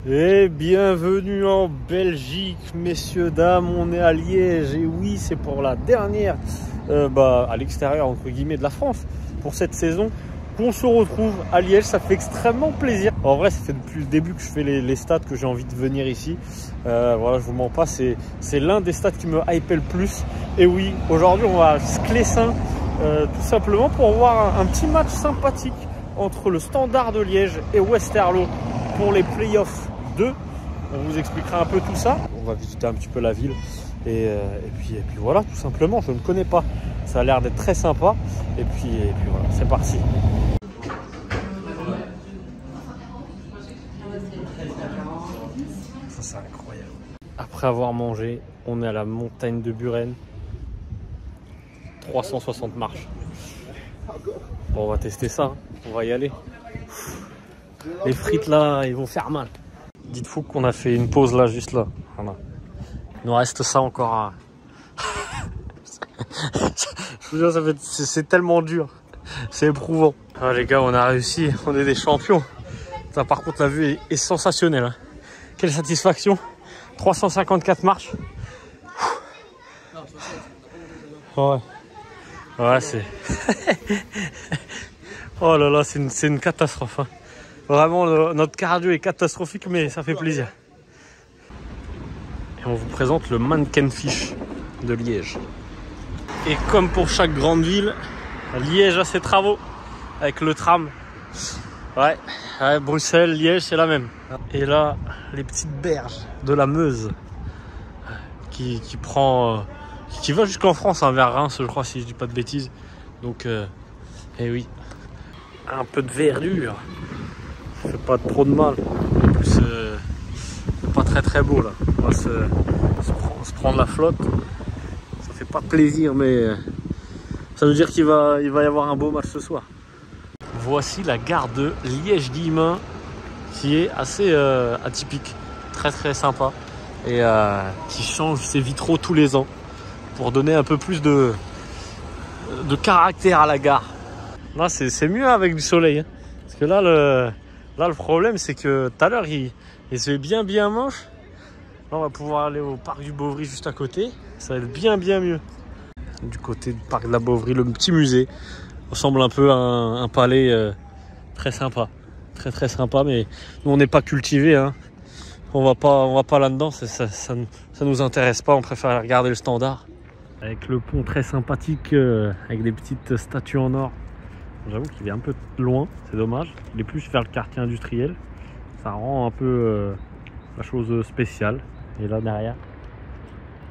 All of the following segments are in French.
Et bienvenue en Belgique, messieurs, dames, on est à Liège. Et oui, c'est pour la dernière, à l'extérieur, entre guillemets, de la France, pour cette saison, qu'on se retrouve à Liège. Ça fait extrêmement plaisir. En vrai, ça fait depuis le début que je fais les stades que j'ai envie de venir ici. Voilà, je vous mens pas, c'est l'un des stades qui me hypait le plus. Et oui, aujourd'hui, on va à Sclessin, tout simplement pour voir un petit match sympathique entre le Standard de Liège et Westerlo pour les playoffs 2. On vous expliquera un peu tout ça. On va visiter un petit peu la ville et puis voilà, tout simplement. Je ne connais pas. Ça a l'air d'être très sympa. Et puis voilà, c'est parti. Ça, c'est incroyable. Après avoir mangé, on est à la montagne de Buren. 360 marches. Bon, on va tester ça. Hein. On va y aller. Les frites là, ils vont faire mal. Dites-vous qu'on a fait une pause là, juste là. Voilà. Il nous reste ça encore à... Je vous jure, c'est tellement dur. C'est éprouvant. Ah, les gars, on a réussi. On est des champions. Ça, par contre, la vue est sensationnelle. Hein. Quelle satisfaction. 354 marches. Ouais. Ouais, c'est... Oh là là, c'est une catastrophe. Hein. Vraiment, notre cardio est catastrophique, mais ça fait plaisir. Et on vous présente le Manneken-Fisch de Liège. Et comme pour chaque grande ville, Liège a ses travaux avec le tram. Ouais, Bruxelles, Liège, c'est la même. Et là, les petites berges de la Meuse qui va jusqu'en France, hein, vers Reims, je crois, si je dis pas de bêtises. Donc, eh oui, un peu de verdure. Ça fait pas trop de mal. En plus, c'est pas très beau là. On va se prendre la flotte. Ça fait pas plaisir, mais ça veut dire qu'il va y avoir un beau match ce soir. Voici la gare de Liège-Guillemins qui est assez atypique, très sympa et qui change ses vitraux tous les ans pour donner un peu plus de caractère à la gare. Là, c'est mieux avec du soleil, hein, parce que là le problème, c'est que tout à l'heure, il se fait bien moche. Là, on va pouvoir aller au parc du Beauvry juste à côté. Ça va être bien mieux. Du côté du parc de la Beauvry, le petit musée ressemble un peu à un palais très sympa. Très sympa, mais nous, on n'est pas cultivés. Hein. On va pas là-dedans. Ça nous intéresse pas. On préfère regarder le Standard. Avec le pont très sympathique, avec des petites statues en or. J'avoue qu'il est un peu loin, c'est dommage. Il est plus vers le quartier industriel. Ça rend un peu la chose spéciale. Et là derrière,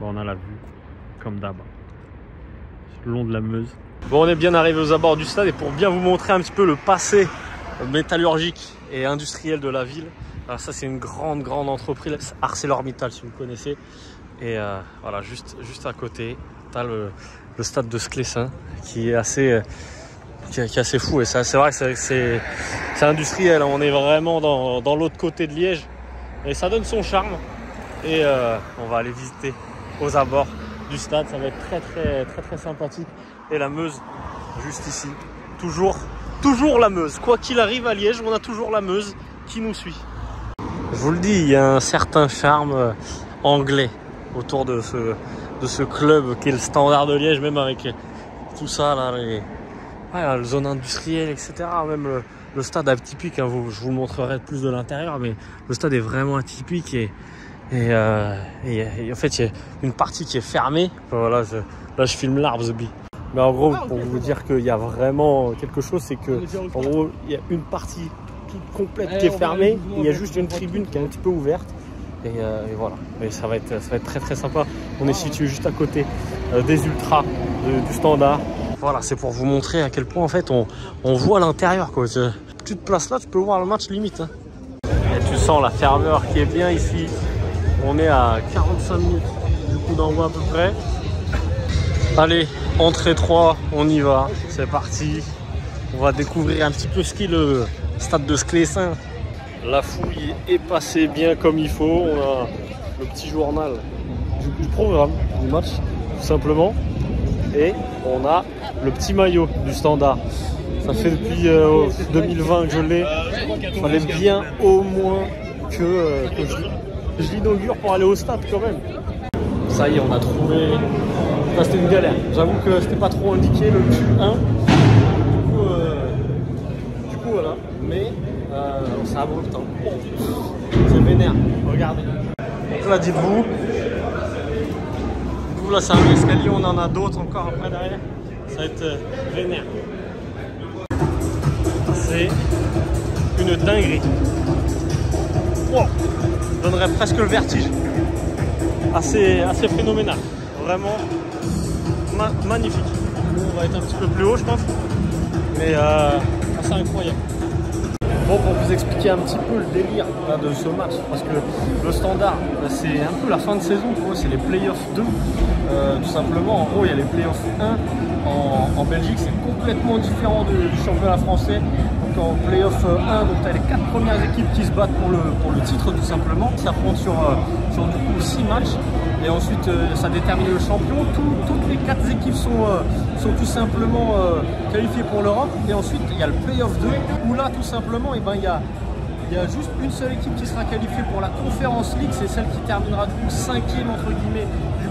on a la vue, comme d'hab, le long de la Meuse. Bon, on est bien arrivé aux abords du stade et pour bien vous montrer un petit peu le passé métallurgique et industriel de la ville. Alors ça, c'est une grande entreprise, ArcelorMittal si vous connaissez. Et voilà, juste à côté, tu as le stade de Sclessin qui est assez... qui est assez fou, et c'est vrai que c'est industriel, on est vraiment dans l'autre côté de Liège et ça donne son charme. Et on va aller visiter aux abords du stade, ça va être très sympathique. Et la Meuse juste ici, toujours la Meuse, quoi qu'il arrive à Liège, on a toujours la Meuse qui nous suit. Je vous le dis, il y a un certain charme anglais autour de ce club qui est le Standard de Liège, même avec tout ça là, la zone industrielle, etc. Même le stade atypique, hein, je vous le montrerai plus de l'intérieur, mais le stade est vraiment atypique et en fait, il y a une partie qui est fermée. Voilà, là, je filme l'arbre, The Bee. Mais en gros, pour vous dire qu'il y a vraiment quelque chose, c'est que en gros, il y a une partie toute complète qui est fermée. Il y a juste une tribune qui est un petit peu ouverte. Et voilà. Et ça va être très sympa. On est situé juste à côté des ultras du Standard. Voilà, c'est pour vous montrer à quel point en fait on voit l'intérieur, quoi. Tu te places là, tu peux voir le match limite. Hein. Et tu sens la ferveur qui est bien ici. On est à 45 minutes du coup d'envoi à peu près. Allez, entrée 3, on y va. C'est parti. On va découvrir un petit peu ce qu'est le stade de Sclessin. La fouille est passée bien comme il faut. On a le petit journal du programme du match, tout simplement. Et on a le petit maillot du Standard. Ça fait depuis 2020 que je l'ai. Il fallait bien au moins que je l'inaugure pour aller au stade quand même. Ça y est, on a trouvé. Enfin, c'était une galère. J'avoue que c'était pas trop indiqué le Q1. Du coup voilà. Mais ça a beau le temps. C'est vénère. Regardez. Donc là, dites-vous. Là, c'est un escalier. On en a d'autres encore après derrière. Ça va être vénère. C'est une dinguerie. Wow. Je donnerais presque le vertige. Assez phénoménal. Vraiment magnifique. On va être un petit peu plus haut, je pense. Mais assez incroyable. Bon, pour vous expliquer un petit peu le délire là, de ce match, parce que le Standard, c'est un peu la fin de saison pour eux, c'est les playoffs 2. Tout simplement, en gros, il y a les playoffs 1 en Belgique, c'est complètement différent du championnat français. Donc en playoff 1, donc tu as les 4 premières équipes qui se battent pour le titre, tout simplement. Ça prend sur du coup 6 matchs. Et ensuite, ça détermine le champion. Toutes les 4 équipes sont tout simplement qualifiées pour l'Europe. Et ensuite, il y a le Playoff 2, où là, tout simplement, il y a juste une seule équipe qui sera qualifiée pour la Conference League. C'est celle qui terminera du coup 5e, entre guillemets, du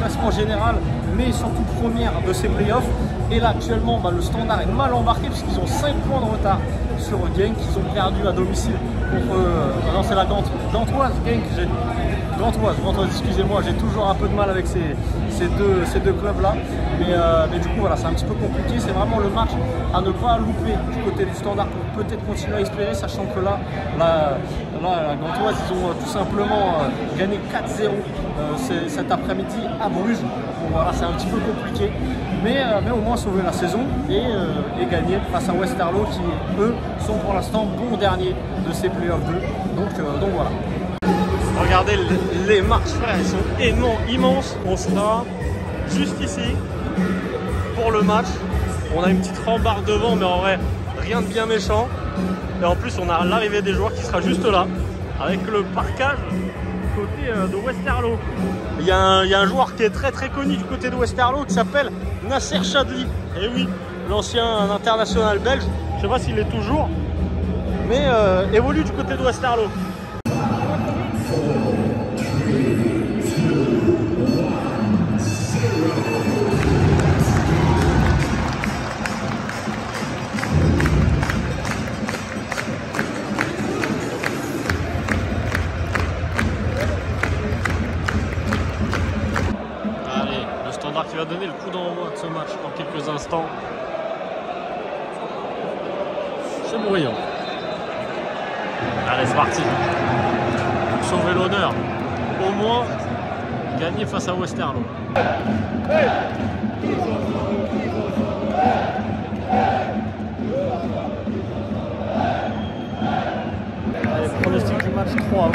classement général, mais surtout première de ces playoffs. Et là, actuellement, le Standard est mal embarqué, puisqu'ils ont 5 points de retard sur Genk, qu'ils ont perdu à domicile contre... non, c'est la Gantoise, Genk. Gantoise, excusez-moi, j'ai toujours un peu de mal avec ces deux clubs-là. Mais du coup, voilà, c'est un petit peu compliqué. C'est vraiment le match à ne pas louper du côté du Standard pour peut-être continuer à espérer, sachant que là, la Gantoise, ils ont tout simplement gagné 4-0 cet après-midi à Bruges. Donc voilà, c'est un petit peu compliqué. Mais au moins sauver la saison et gagner face à Westerlo qui, eux, sont pour l'instant bons derniers de ces playoffs 2. Donc voilà. Regardez les marches, frère, ils sont immenses. On sera juste ici pour le match. On a une petite rambarde devant, mais en vrai, rien de bien méchant. Et en plus, on a l'arrivée des joueurs qui sera juste là, avec le parkage côté de Westerlo. Il y a un joueur qui est très connu du côté de Westerlo qui s'appelle Nasser Chadli. Et oui, l'ancien international belge. Je ne sais pas s'il est toujours, mais évolue du côté de Westerlo. Qui va donner le coup d'envoi de ce match dans quelques instants. C'est bruyant. Allez, c'est parti. Pour sauver l'honneur. Au moins, gagner face à Westerlo. Allez, pronostic du match 3.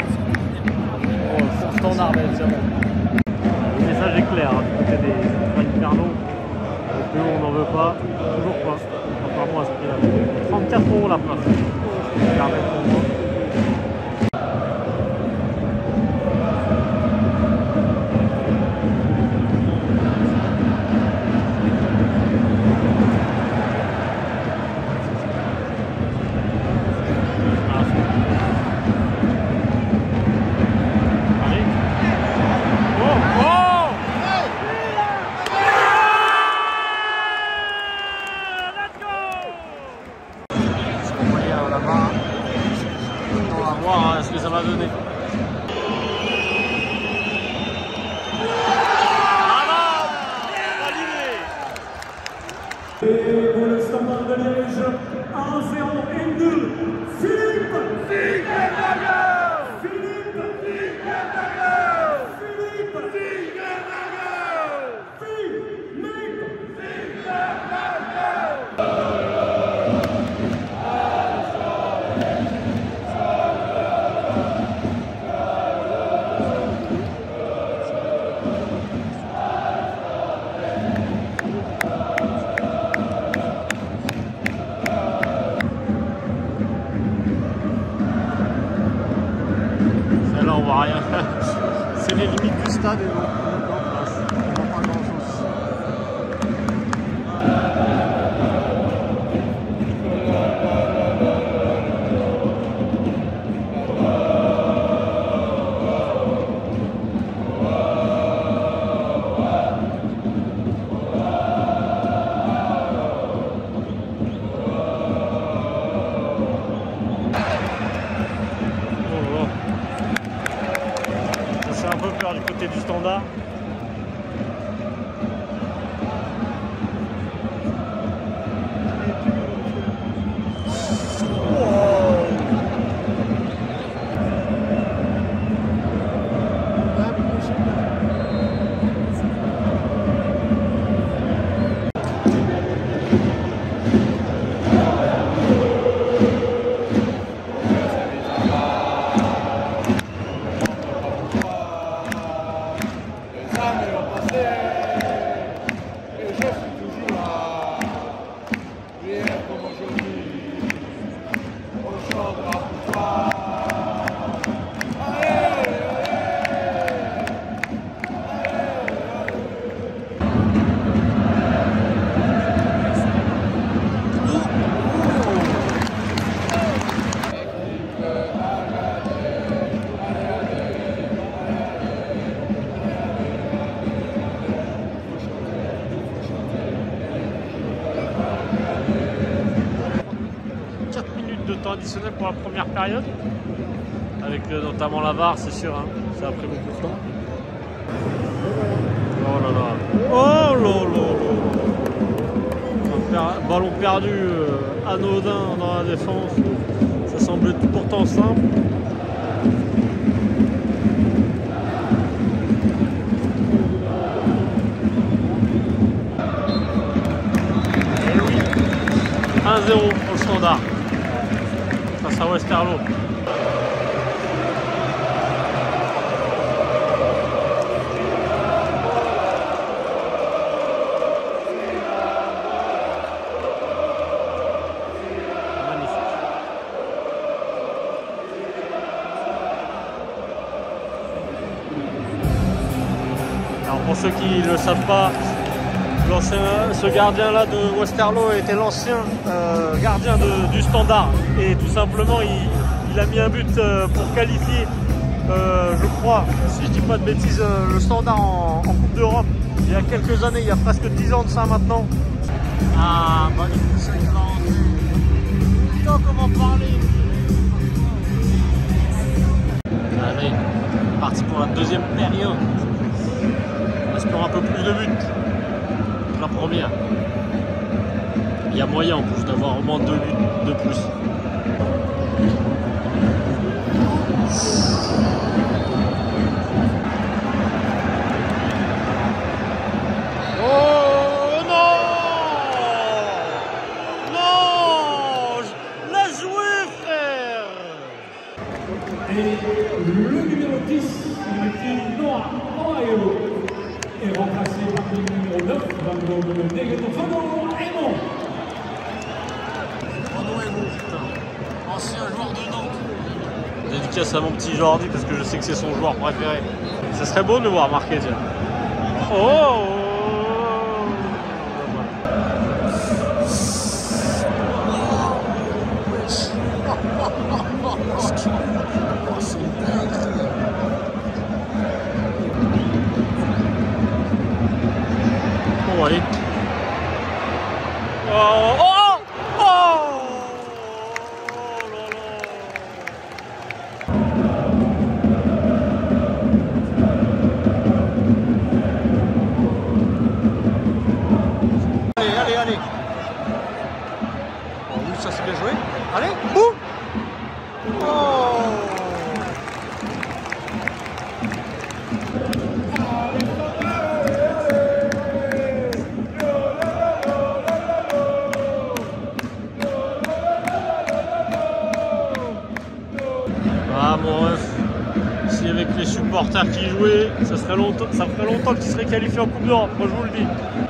Pour Standard, bien évidemment. Le message est clair, hein, du côté des Inferno. Le PO, on n'en veut pas, toujours pas. Enfin, moi, à ce prix-là. 34 € la place. Ce que ça va donner. Et pour le Standard de Liège, 1-0 N2, Philippe Finkenberger. Là on voit rien. C'est les limites du stade et donc on voit pas grand chose. côté du Standard. Additionnel pour la première période avec notamment la VAR, c'est sûr, hein, ça a pris beaucoup de temps. Oh là là, oh là là là. Ballon perdu anodin dans la défense, ça semblait pourtant simple. Et oui, 1-0 pour le Standard face à Westerlo. Alors pour ceux qui ne le savent pas, ce gardien-là de Westerlo était l'ancien gardien du Standard. Et tout simplement, il a mis un but pour qualifier, je crois, si je dis pas de bêtises, le Standard en Coupe d'Europe. Il y a quelques années, il y a presque 10 ans de ça maintenant. Ah, bah les coups, ça y va rentrer. Putain, comment parler? Allez, parti pour la deuxième période. On espère un peu plus de buts. La première. Il y a moyen en plus d'avoir au moins 2 buts de plus. Oh non! Non! La jouer, frère! Et le numéro 10, c'est Noah Ohio, est remplacé par le numéro 9, dans le nom de Renaud Aymon. Renaud Aymon, putain. Ancien joueur de Nantes. Dédicace à mon petit Jordi parce que je sais que c'est son joueur préféré. Ça serait beau de le voir marquer, tiens. Oh! Bon, allez. Oh! Oh! Oh! Oh là là! Allez, allez, allez! Oh oui, ça c'est bien joué. Allez! Boum! Oh! Ah mon ref, si avec les supporters qui jouaient, ça ferait longtemps qu'ils seraient qualifiés en Coupe d'Europe, moi je vous le dis.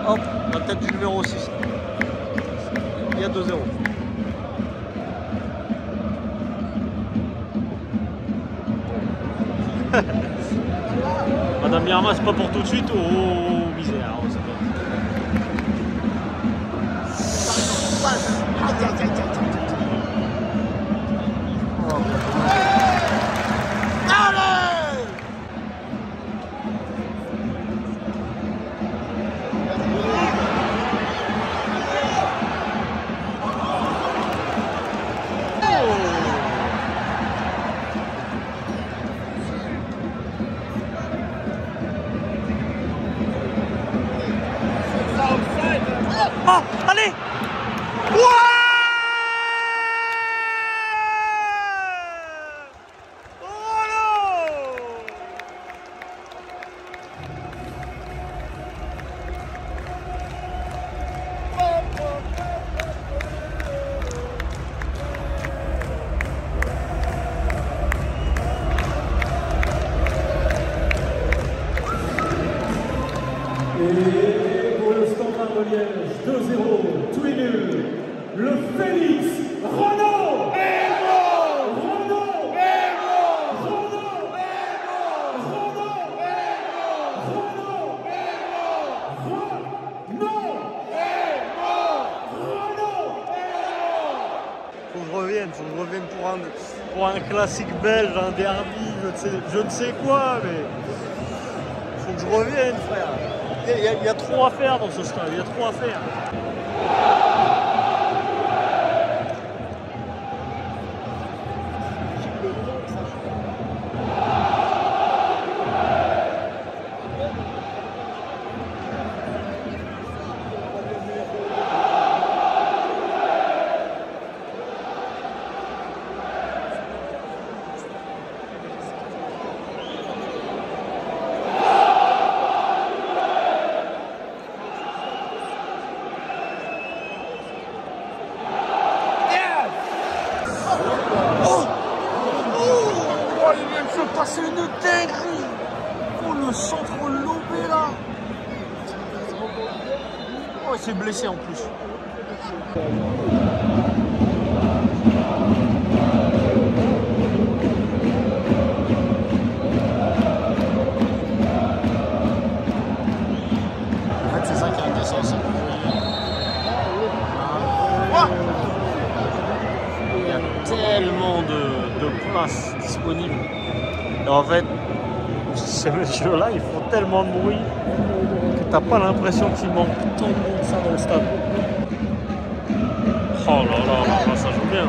Hop, la tête du numéro 6. Il y a 2-0. Madame Birma, c'est pas pour tout de suite. Oh, misère. Oh, ça pour un classique belge, un derby, je ne sais quoi, mais faut que je revienne, frère. Il y a trop à faire dans ce stade, il y a trop à faire. C'est une dinguerie. Oh, le centre lobé là. Oh, il s'est blessé en plus. En fait, c'est ça qui est intéressant. Il y a tellement de places disponibles. Et en fait, ces messieurs-là, ils font tellement de bruit que t'as pas l'impression qu'il manque tant de monde ça dans le stade. Oh là là, là ça joue bien.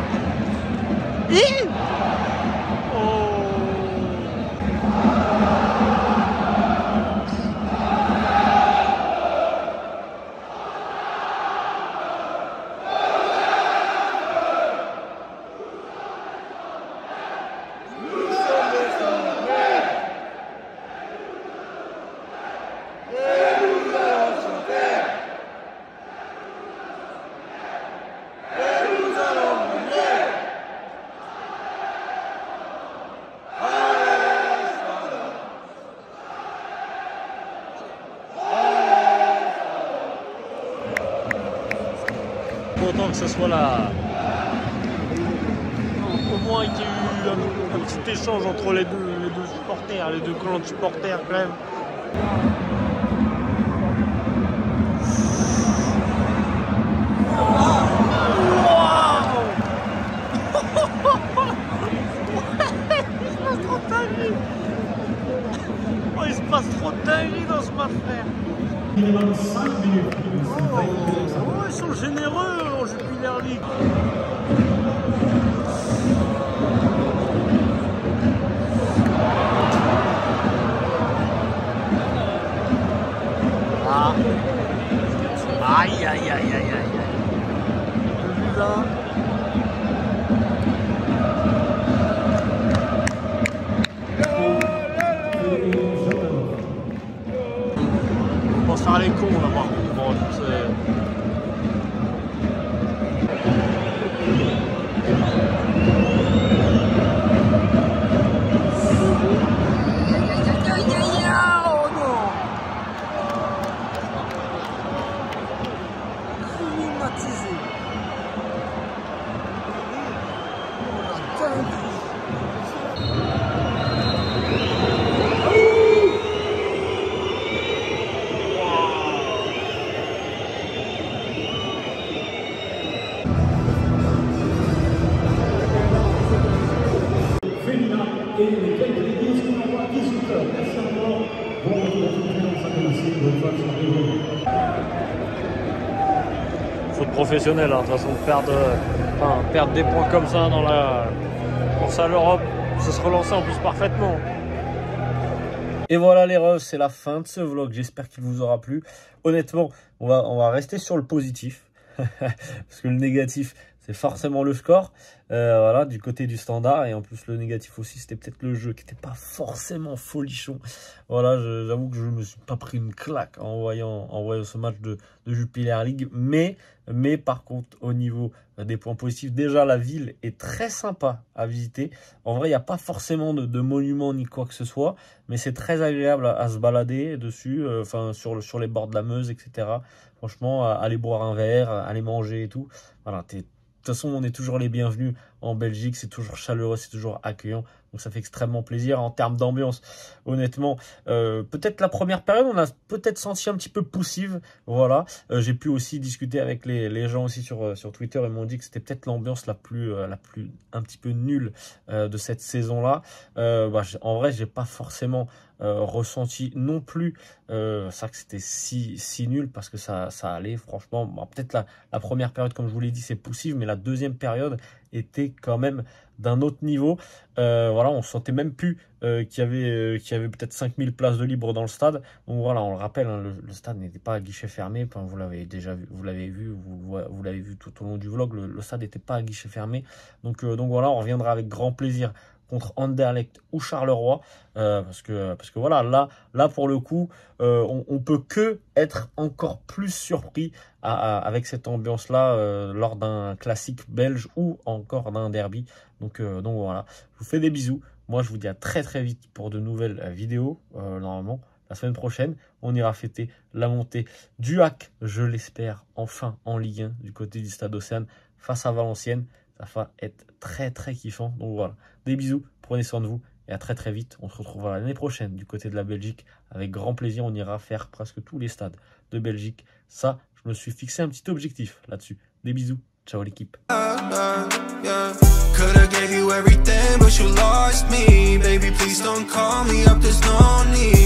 Autant que ce soit là, au moins qu'il y ait eu un petit échange entre les deux supporters, les deux clans de supporters quand même. Oh, il se passe trop de dingueries dans ce match, frère. Minimum 5 minutes. Oh, ils sont généreux en Jupiler League. Ah. Aïe, aïe, aïe, aïe, aïe. Là. On va se faire les cons là-bas. Bon, Et les quelques églises qu'on envoie 18h. Merci encore. Bon retour à toutes les gens, ça commence. Bonne fois sur les jours. Foot professionnel, hein, de toute façon, perdre des points comme ça dans la course à l'Europe, ça se relancer en plus parfaitement. Et voilà les refs, c'est la fin de ce vlog, j'espère qu'il vous aura plu. Honnêtement, on va rester sur le positif, parce que le négatif, c'est forcément le score, voilà, du côté du Standard. Et en plus, le négatif aussi, c'était peut-être le jeu qui n'était pas forcément folichon. Voilà, j'avoue que je ne me suis pas pris une claque en voyant ce match de Jupiler League. Mais par contre, au niveau des points positifs, déjà, la ville est très sympa à visiter. En vrai, il n'y a pas forcément de monuments ni quoi que ce soit, mais c'est très agréable à se balader dessus, enfin, sur les bords de la Meuse, etc. Franchement, aller boire un verre, aller manger et tout. Voilà, de toute façon, on est toujours les bienvenus en Belgique. C'est toujours chaleureux, c'est toujours accueillant. Donc ça fait extrêmement plaisir. En termes d'ambiance, honnêtement, peut-être la première période, on a peut-être senti un petit peu poussive. Voilà. J'ai pu aussi discuter avec les gens aussi sur Twitter. Ils m'ont dit que c'était peut-être l'ambiance la plus un petit peu nulle de cette saison-là. En vrai, j'ai pas forcément ressenti non plus ça que c'était si nul, parce que ça allait franchement. Bon, peut-être la première période, comme je vous l'ai dit, c'est poussive, mais la deuxième période était quand même d'un autre niveau. Voilà, on sentait même plus qu'il y avait peut-être 5000 places de libre dans le stade. Donc voilà, on le rappelle, hein, le stade n'était pas à guichet fermé. Enfin, vous l'avez déjà vu, vous l'avez vu tout au long du vlog. Le stade n'était pas à guichet fermé. Donc voilà, on reviendra avec grand plaisir contre Anderlecht ou Charleroi, parce que voilà, là pour le coup, on peut que être encore plus surpris avec cette ambiance-là lors d'un classique belge ou encore d'un derby. Donc voilà, je vous fais des bisous. Moi, je vous dis à très très vite pour de nouvelles vidéos. Normalement, la semaine prochaine, on ira fêter la montée du HAC, je l'espère, enfin en Ligue 1 du côté du Stade Océane face à Valenciennes. Ça va être très très kiffant. Donc voilà, des bisous, prenez soin de vous et à très très vite. On se retrouvera l'année prochaine du côté de la Belgique. Avec grand plaisir, on ira faire presque tous les stades de Belgique. Ça, je me suis fixé un petit objectif là-dessus. Des bisous, ciao l'équipe. Could've gave you everything, but you lost me. Baby, please don't call me up, there's no need.